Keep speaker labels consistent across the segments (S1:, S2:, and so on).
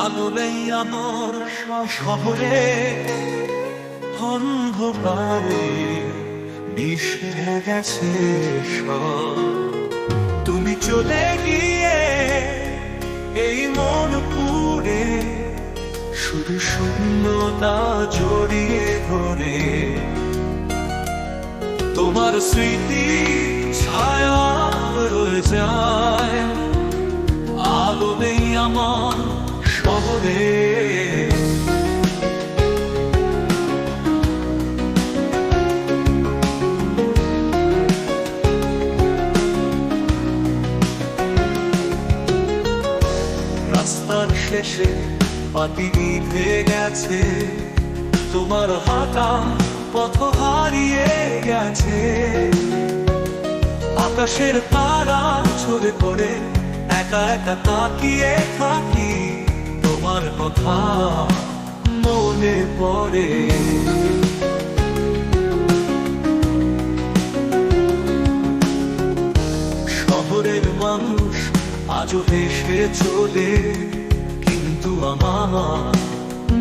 S1: আলো নেই আমার শহরে, অন্ধকারে মিশে গেছে সব। তুমি চলে গিয়ে এই মন পুরে শুধু শূন্যতা জড়িয়ে ধরে। তোমার স্মৃতি ছায়া রয়ে যায়, আলো নেই আমার শহরে। রাস্তার শেষে বাতি নিভে গেছে, তোমার হাঁটা পথ হারিয়ে গেছে। আকাশের তারা ঝরে পড়ে একা একা তাকিয়ে থাকি, তোমার কথা মনে পড়ে। শহরের মানুষ আজও হেসে চলে, কিন্তু আমার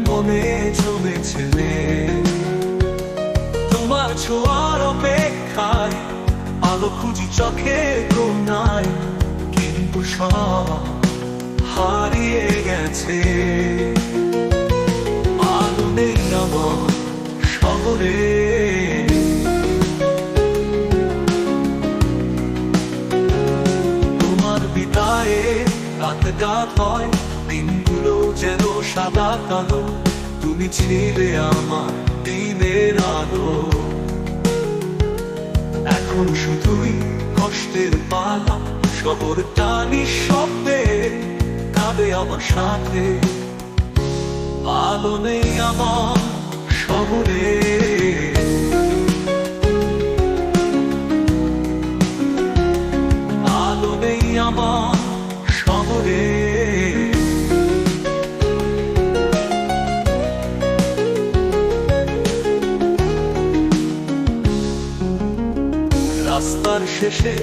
S1: মনে জমেছে তোমার ছোঁয়ার অপেক্ষায়। আলো খুঁজি চোখে কোনায়, কিন্তু সব হারিয়ে গেছে। আলো নেই আমার শহরে। তোমার বিদায়ে রাত গাত হয়, দিনগুলো যেন সাদা কালো। তুমি ছিলে আমার দিনের আলো, এখন শুধুই কষ্টের পালা। শহরটা নিঃশব্দে কাঁদে আমার সাথে। আলো নেই আমার শহরে। আলো নেই আমার শহরে। রাস্তার শেষে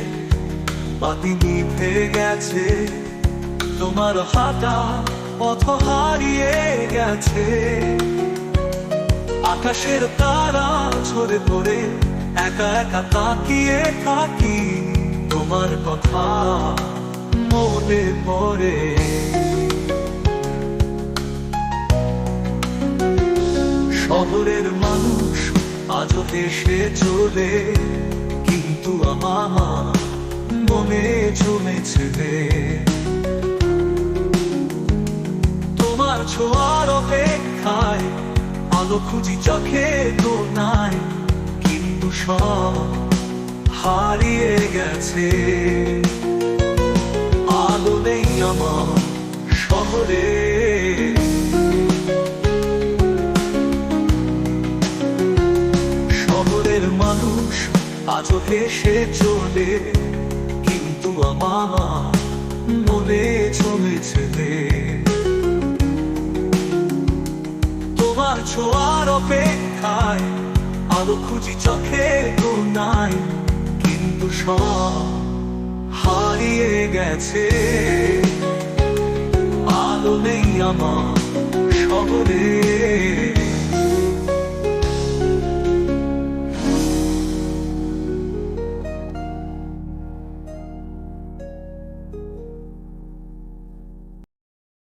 S1: বাতি নিভে গেছে, তোমার হাঁটা পথ হারিয়ে গেছে। আকাশের তারা ঝরে পড়ে একা একা তাকিয়ে থাকি, তোমার কথা মনে পড়ে। শহরের মানুষ আজও হেসে চলে, কিন্তু আমার মনে জমেছে তোমার ছোঁয়ার অপেক্ষায়। আলো খুঁজি চোখে কোনায়, কিন্তু সব হারিয়ে গেছে। আলো নেই আমার শহরে। শহরের মানুষ আজও হেসে চলে, কিন্তু আমার মনে জমেছে তোমার ছোঁয়ার অপেক্ষায়। আলো খুঁজি চোখে কোনায়, কিন্তু সব হারিয়ে গেছে। আলো নেই আমার শহরে।